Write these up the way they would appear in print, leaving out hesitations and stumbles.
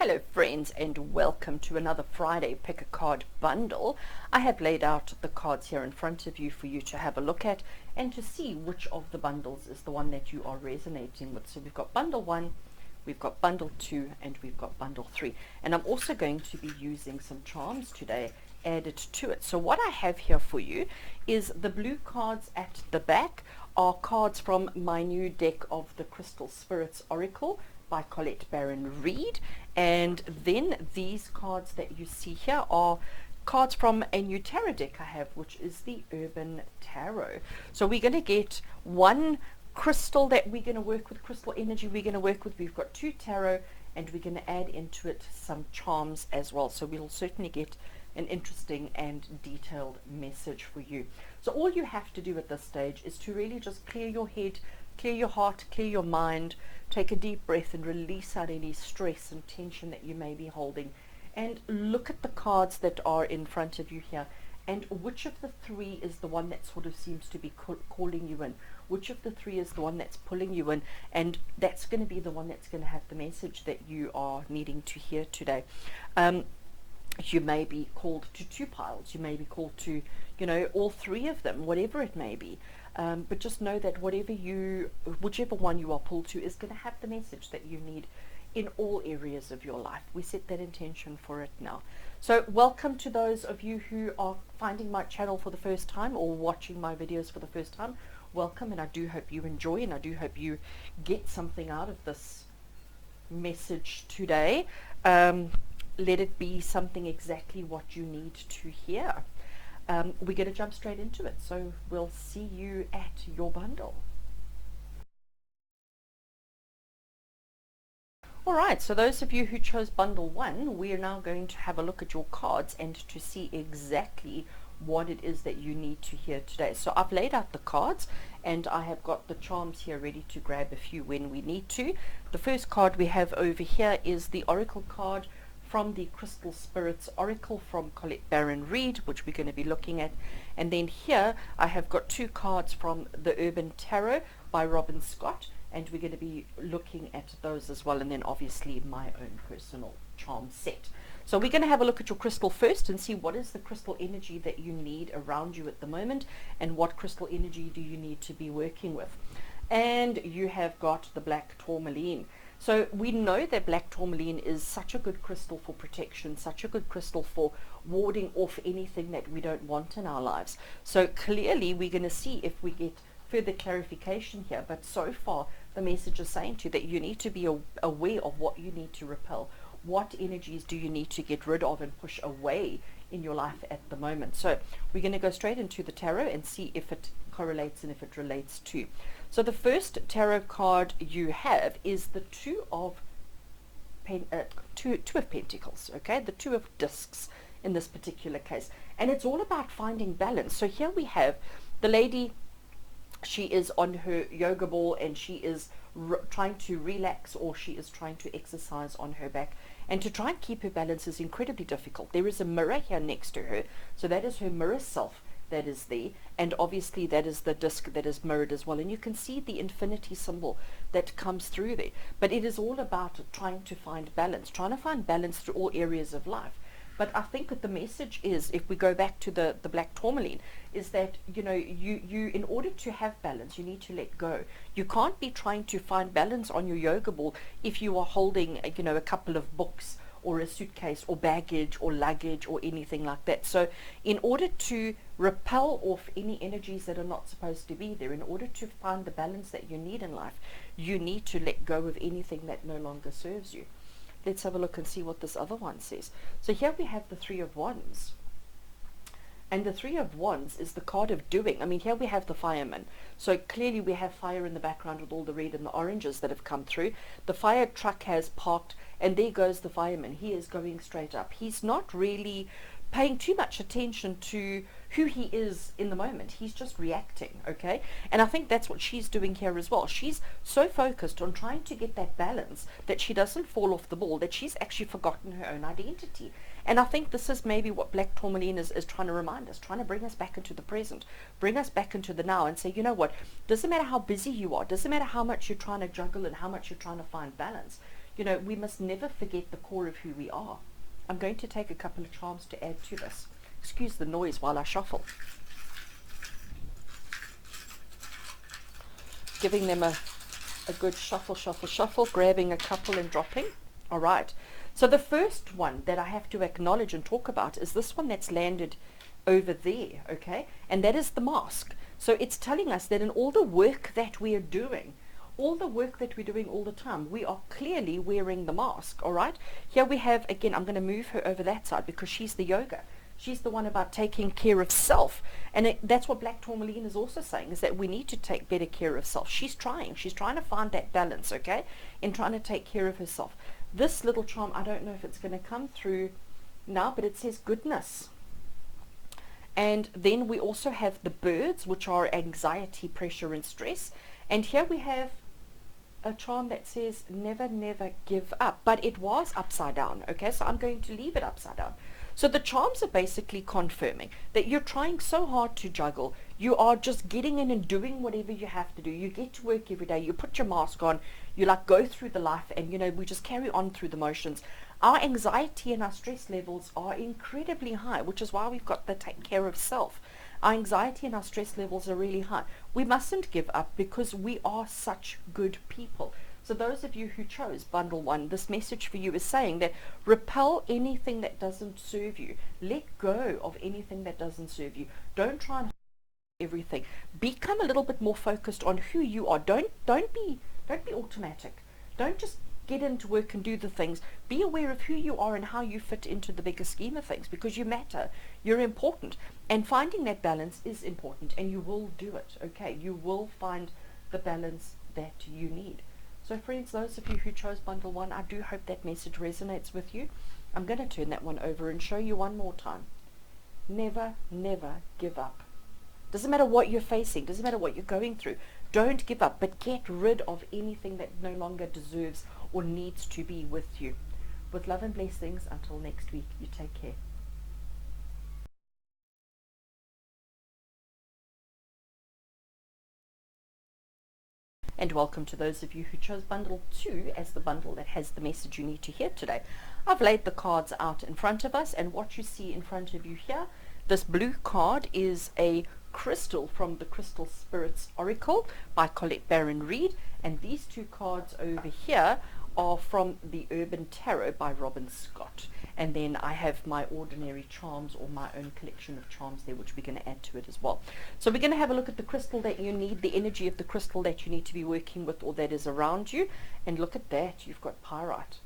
Hello friends, and welcome to another Friday Pick a Card bundle. I have laid out the cards here in front of you for you to have a look at and to see which of the bundles is the one that you are resonating with. So we've got bundle 1, we've got bundle 2, and we've got bundle 3. And I'm also going to be using some charms today added to it. So what I have here for you is the blue cards at the back are cards from my new deck of the Crystal Spirits Oracle by Colette Baron-Reid, and then these cards that you see here are cards from a new tarot deck I have, which is the Urban Tarot. So we're going to get one crystal that we're going to work with, crystal energy we're going to work with. We've got 2 tarot, and we're going to add into it some charms as well. So we'll certainly get an interesting and detailed message for you. So all you have to do at this stage is to really just clear your head, clear your heart, clear your mind, take a deep breath and release out any stress and tension that you may be holding, and look at the cards that are in front of you here, and which of the 3 is the one that sort of seems to be calling you in, which of the 3 is the one that's pulling you in, and that's going to be the one that's going to have the message that you are needing to hear today. You may be called to 2 piles, you may be called to, all 3 of them, whatever it may be. But just know that whichever one you are pulled to is going to have the message that you need in all areas of your life. We set that intention for it now. So welcome to those of you who are finding my channel for the first time or watching my videos for the first time. Welcome, and I do hope you enjoy, and I do hope you get something out of this message today. Let it be something exactly what you need to hear. We're going to jump straight into it, so we'll see you at your bundle. Alright, so those of you who chose bundle 1, we are now going to have a look at your cards and to see exactly what it is that you need to hear today. So I've laid out the cards, and I have got the charms here ready to grab a few when we need to. The first card we have over here is the Oracle card from the Crystal Spirits Oracle from Colette Baron-Reid, which we're going to be looking at. And then here I have got 2 cards from the Urban Tarot by Robin Scott, and we're going to be looking at those as well, and then obviously my own personal charm set. So we're going to have a look at your crystal first and see what is the crystal energy that you need around you at the moment, and what crystal energy do you need to be working with. And you have got the black tourmaline. So we know that black tourmaline is such a good crystal for protection, such a good crystal for warding off anything that we don't want in our lives. So clearly we're going to see if we get further clarification here, but so far the message is saying to you that you need to be aware of what you need to repel. What energies do you need to get rid of and push away in your life at the moment? So we're going to go straight into the tarot and see if it correlates and if it relates to. So the first tarot card you have is the two of Pentacles, okay? The 2 of Discs in this particular case. And it's all about finding balance. So here we have the lady. She is on her yoga ball, and she is trying to relax, or she is trying to exercise on her back. And to try and keep her balance is incredibly difficult. There is a mirror here next to her. So that is her mirror self that is there, and obviously that is the disc that is mirrored as well, and you can see the infinity symbol that comes through there. But it is all about trying to find balance through all areas of life. But I think that the message is, if we go back to the black tourmaline, is that you in order to have balance, you need to let go. You can't be trying to find balance on your yoga ball if you are holding a couple of books or a suitcase or baggage or luggage or anything like that. So in order to repel off any energies that are not supposed to be there, in order to find the balance that you need in life, you need to let go of anything that no longer serves you. Let's have a look and see what this other one says. So here we have the 3 of Wands. And the 3 of Wands is the card of doing. I mean, here we have the fireman. So clearly we have fire in the background with all the red and the oranges that have come through. The fire truck has parked, and there goes the fireman. He is going straight up. He's not really paying too much attention to who he is in the moment. He's just reacting, okay? And I think that's what she's doing here as well. She's so focused on trying to get that balance that she doesn't fall off the ball, that she's actually forgotten her own identity. And I think this is maybe what black tourmaline is trying to remind us, trying to bring us back into the present, bring us back into the now, and say, you know what, doesn't matter how busy you are, doesn't matter how much you're trying to juggle and how much you're trying to find balance, You know, we must never forget the core of who we are. I'm going to take a couple of charms to add to this. Excuse the noise while I shuffle. Giving them a good shuffle, shuffle, shuffle, grabbing a couple and dropping. All right. So the first one that I have to acknowledge and talk about is this one that's landed over there, okay? And that is the mask. So it's telling us that in all the work that we are doing, all the work that we're doing all the time, we are clearly wearing the mask, all right? Here we have, again, I'm going to move her over that side because she's the yoga. She's the one about taking care of self. And that's what Black Tourmaline is also saying, is that we need to take better care of self. She's trying to find that balance, okay, in trying to take care of herself. This little charm, I don't know if it's going to come through now, but it says goodness. And then we also have the birds, which are anxiety, pressure, and stress. And here we have a charm that says never, never give up. But it was upside down, okay? So I'm going to leave it upside down. So the charms are basically confirming that you're trying so hard to juggle. You are just getting in and doing whatever you have to do. You get to work every day. You put your mask on. You like go through the life, and, you know, we just carry on through the motions. Our anxiety and our stress levels are incredibly high, which is why we've got the take care of self. Our anxiety and our stress levels are really high. We mustn't give up because we are such good people. So those of you who chose bundle 1, this message for you is saying that repel anything that doesn't serve you. Let go of anything that doesn't serve you. Don't try and everything. Become a little bit more focused on who you are. Don't be automatic. Don't just get into work and do the things. Be aware of who you are and how you fit into the bigger scheme of things, because you matter. You're important. And finding that balance is important, and you will do it, okay? You will find the balance that you need. So friends, those of you who chose bundle 1, I do hope that message resonates with you. I'm going to turn that one over and show you one more time. Never, never give up. Doesn't matter what you're facing, doesn't matter what you're going through. Don't give up, but get rid of anything that no longer deserves or needs to be with you. With love and blessings, until next week, you take care. And welcome to those of you who chose bundle 2 as the bundle that has the message you need to hear today. I've laid the cards out in front of us, and what you see in front of you here, this blue card is a crystal from the Crystal Spirits Oracle by Colette Baron Reid, and these two cards over here are from the Urban Tarot by Robin Scott. And then I have my ordinary charms, or my own collection of charms there, which we're going to add to it as well. So we're going to have a look at the crystal that you need, the energy of the crystal that you need to be working with, or that is around you. And look at that, you've got pyrite.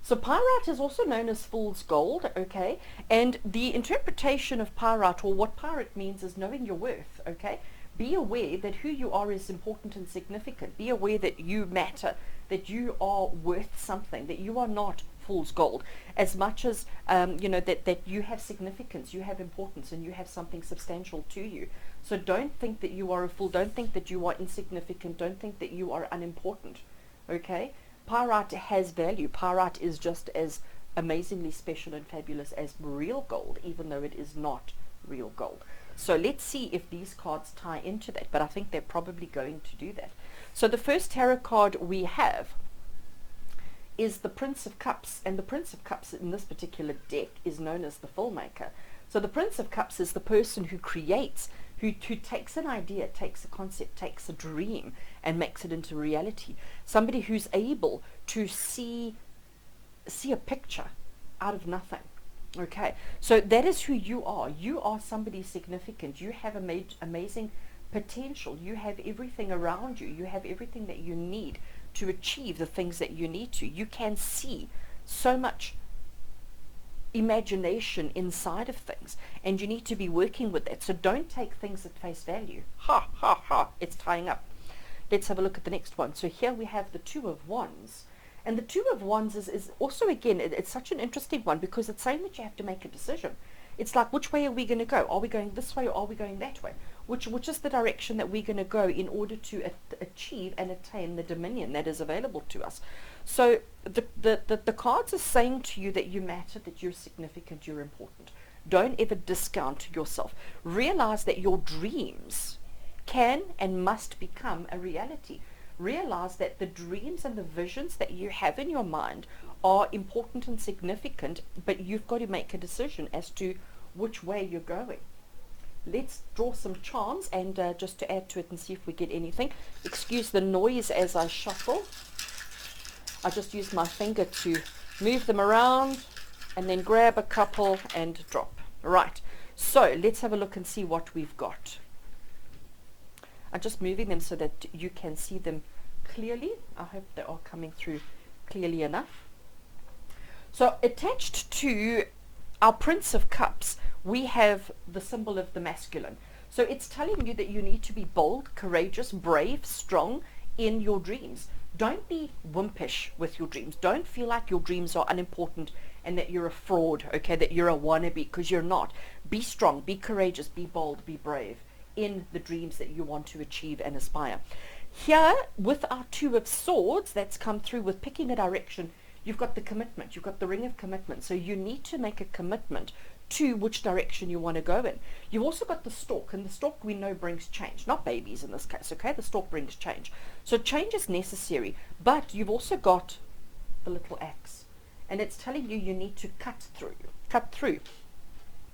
So pyrite is also known as fool's gold, okay? And the interpretation of pyrite, or what pyrite means, is knowing your worth, okay? Be aware that who you are is important and significant. Be aware that you matter, that you are worth something, that you are not fool's gold, as much as you know, that you have significance, you have importance, and you have something substantial to you. So don't think that you are a fool. Don't think that you are insignificant. Don't think that you are unimportant, okay? Pyrite has value. Pyrite is just as amazingly special and fabulous as real gold, even though it is not real gold. So let's see if these cards tie into that, but I think they're probably going to do that. So the first tarot card we have is the Prince of Cups, and the Prince of Cups in this particular deck is known as the filmmaker. So the Prince of Cups is the person who creates, who takes an idea, takes a concept, takes a dream, and makes it into reality. Somebody who's able to see a picture out of nothing. Okay, so that is who you are. You are somebody significant. You have amazing potential. You have everything around you. You have everything that you need to achieve the things that you need to. You can see so much imagination inside of things, and you need to be working with that. So don't take things at face value. Ha, ha, ha, it's tying up. Let's have a look at the next one. So here we have the Two of Wands. And the Two of Wands is also, again, it's such an interesting one, because it's saying that you have to make a decision. It's like, which way are we going to go? Are we going this way, or are we going that way? Which is the direction that we're going to go in order to achieve and attain the dominion that is available to us? So the cards are saying to you that you matter, that you're significant, you're important. Don't ever discount yourself. Realize that your dreams can and must become a reality. realize that the dreams and the visions that you have in your mind are important and significant, but you've got to make a decision as to which way you're going. Let's draw some charms and just to add to it and see if we get anything. Excuse the noise as I shuffle. I just use my finger to move them around and then grab a couple and drop. Right, so let's have a look and see what we've got. I'm just moving them so that you can see them clearly. I hope they are coming through clearly enough. So attached to our Prince of Cups, we have the symbol of the masculine. So it's telling you that you need to be bold, courageous, brave, strong in your dreams. Don't be wimpish with your dreams. Don't feel like your dreams are unimportant and that you're a fraud, okay, that you're a wannabe, because you're not. Be strong, be courageous, be bold, be brave in the dreams that you want to achieve and aspire. Here, with our Two of Swords, that's come through with picking a direction, you've got the commitment, you've got the ring of commitment. So you need to make a commitment to which direction you want to go in. You've also got the stork, and the stork we know brings change, not babies in this case, okay? The stork brings change. So change is necessary, but you've also got the little axe, and it's telling you you need to cut through.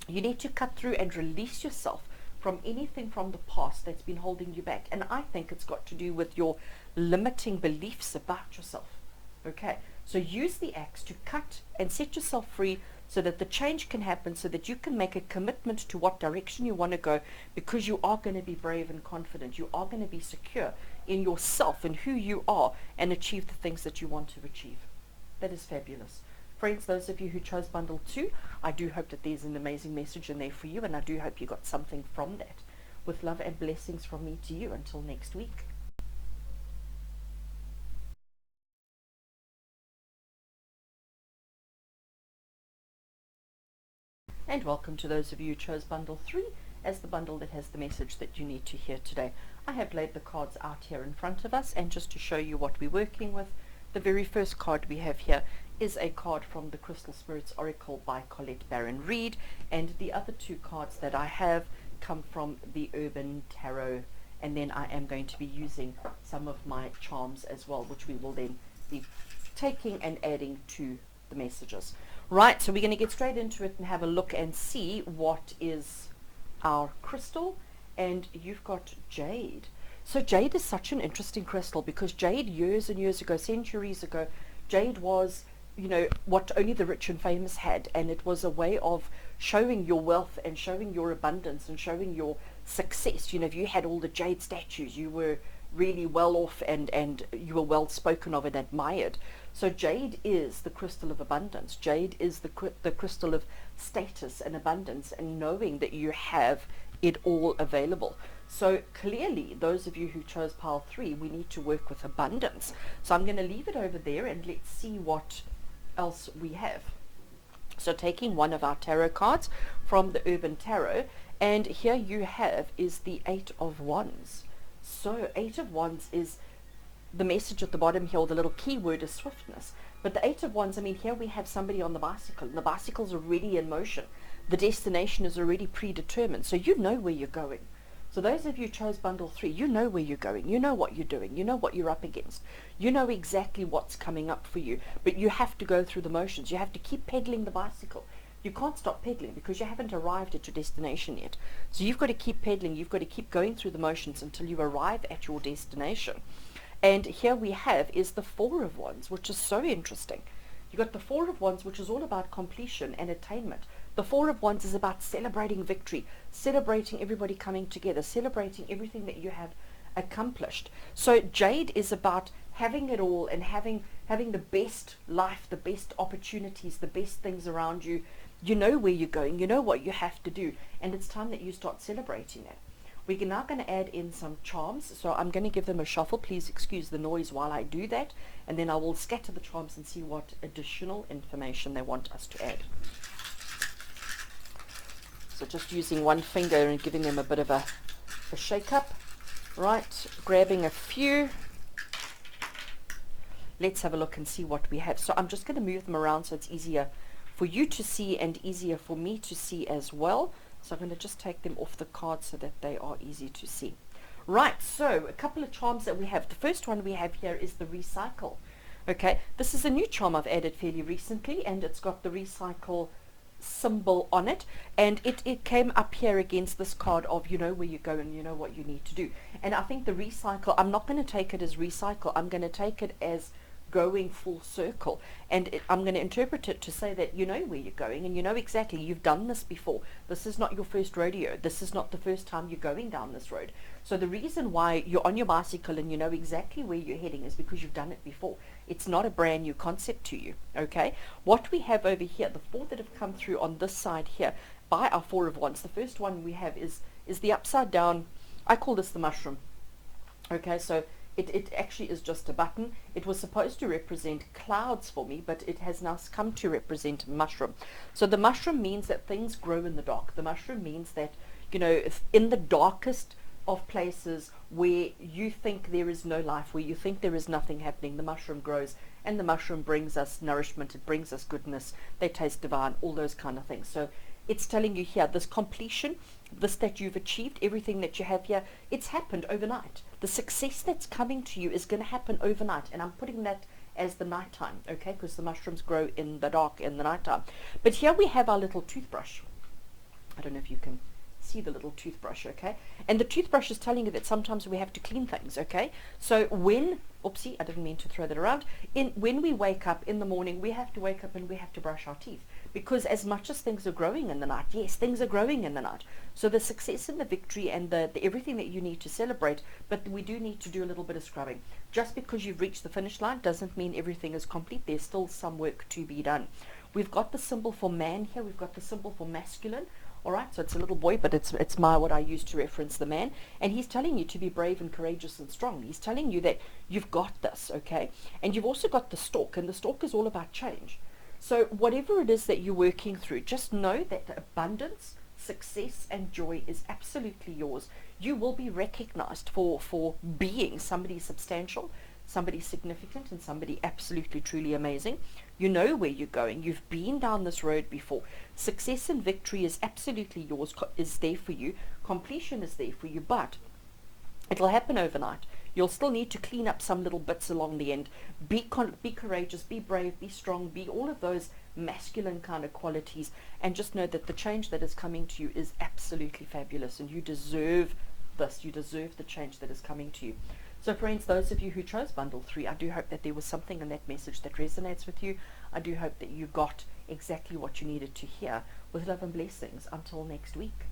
You need to cut through and release yourself from anything from the past that's been holding you back. And I think it's got to do with your limiting beliefs about yourself, okay? So use the axe to cut and set yourself free so that the change can happen, so that you can make a commitment to what direction you want to go, because you are going to be brave and confident. You are going to be secure in yourself and who you are, and achieve the things that you want to achieve. That is fabulous. Friends, those of you who chose bundle 2, I do hope that there's an amazing message in there for you, and I do hope you got something from that. With love and blessings from me to you. Until next week. And welcome to those of you who chose bundle 3 as the bundle that has the message that you need to hear today. I have laid the cards out here in front of us, and just to show you what we're working with, the very first card we have here is a card from the Crystal Spirits Oracle by Colette Baron Reid, and the other two cards that I have come from the Urban Tarot, and then I am going to be using some of my charms as well, which we will then be taking and adding to the messages. Right, so we're going to get straight into it and have a look and see what is our crystal. And you've got jade. So jade is such an interesting crystal, because jade, years and years ago, centuries ago, jade was, you know, what only the rich and famous had, and it was a way of showing your wealth and showing your abundance and showing your success. You know, if you had all the jade statues, you were really well off, and you were well spoken of and admired. So jade is the crystal of abundance. Jade is the crystal of status and abundance, and knowing that you have it all available. So clearly, those of you who chose pile 3, we need to work with abundance. So I'm going to leave it over there, and let's see what else we have. So taking one of our tarot cards from the Urban Tarot, and here you have is the 8 of Wands. So 8 of Wands is the message at the bottom here, or the little keyword is swiftness. But the 8 of Wands, I mean, here we have somebody on the bicycle, and the bicycle's already in motion. The destination is already predetermined, so you know where you're going. So those of you who chose bundle 3, you know where you're going, you know what you're doing, you know what you're up against, you know exactly what's coming up for you, but you have to go through the motions. You have to keep pedaling the bicycle. You can't stop pedaling because you haven't arrived at your destination yet. So you've got to keep pedaling, you've got to keep going through the motions until you arrive at your destination. And here we have is the 4 of Wands, which is so interesting. You've got the 4 of Wands, which is all about completion and attainment. The 4 of Wands is about celebrating victory, celebrating everybody coming together, celebrating everything that you have accomplished. So jade is about having it all and having the best life, the best opportunities, the best things around you. You know where you're going, you know what you have to do, and it's time that you start celebrating it. We're now going to add in some charms, so I'm going to give them a shuffle. Please excuse the noise while I do that, and then I will scatter the charms and see what additional information they want us to add. So just using one finger and giving them a bit of a shake up. Right, grabbing a few. Let's have a look and see what we have. So I'm just going to move them around so it's easier for you to see and easier for me to see as well. So I'm going to just take them off the card so that they are easy to see. Right, so a couple of charms that we have. The first one we have here is the recycle. Okay, this is a new charm I've added fairly recently, and it's got the recycle symbol on it, and it came up here against this card of you know where you go and you know what you need to do. And I think the recycle, I'm not going to take it as recycle, I'm going to take it as going full circle, and I'm going to interpret it to say that you know where you're going and you know exactly, you've done this before. This is not your first rodeo. This is not the first time you're going down this road. So the reason why you're on your bicycle and you know exactly where you're heading is because you've done it before. It's not a brand new concept to you. Okay, what we have over here, the four that have come through on this side here by our Four of Wands, the first one we have is the upside down, I call this the mushroom. Okay, so it actually is just a button. It was supposed to represent clouds for me, but it has now come to represent mushroom. So the mushroom means that things grow in the dark. The mushroom means that, you know, if in the darkest of places where you think there is no life, where you think there is nothing happening, the mushroom grows, and the mushroom brings us nourishment, it brings us goodness, they taste divine, all those kind of things. So it's telling you here, this completion, this that you've achieved, everything that you have here, it's happened overnight. The success that's coming to you is going to happen overnight, and I'm putting that as the nighttime, okay, because the mushrooms grow in the dark in the nighttime. But here we have our little toothbrush. I don't know if you can see the little toothbrush, okay, and the toothbrush is telling you that sometimes we have to clean things, okay. So when, oopsie, I didn't mean to throw that around, when we wake up in the morning, we have to wake up and we have to brush our teeth, because as much as things are growing in the night, yes, things are growing in the night, so the success and the victory and the everything that you need to celebrate, but we do need to do a little bit of scrubbing. Just because you've reached the finish line doesn't mean everything is complete. There's still some work to be done. We've got the symbol for man here, we've got the symbol for masculine. All right, so it's a little boy, but it's what I use to reference the man, and he's telling you to be brave and courageous and strong. He's telling you that you've got this, okay, and you've also got the stork, and the stork is all about change. So whatever it is that you're working through, just know that abundance, success, and joy is absolutely yours. You will be recognized for being somebody substantial, somebody significant, and somebody absolutely truly amazing. You know where you're going. You've been down this road before. Success and victory is absolutely yours, is there for you. Completion is there for you, but it'll happen overnight. You'll still need to clean up some little bits along the end. Be courageous, be brave, be strong, be all of those masculine kind of qualities, and just know that the change that is coming to you is absolutely fabulous, and you deserve this. You deserve the change that is coming to you. So friends, those of you who chose Bundle 3, I do hope that there was something in that message that resonates with you. I do hope that you got exactly what you needed to hear. With love and blessings, until next week.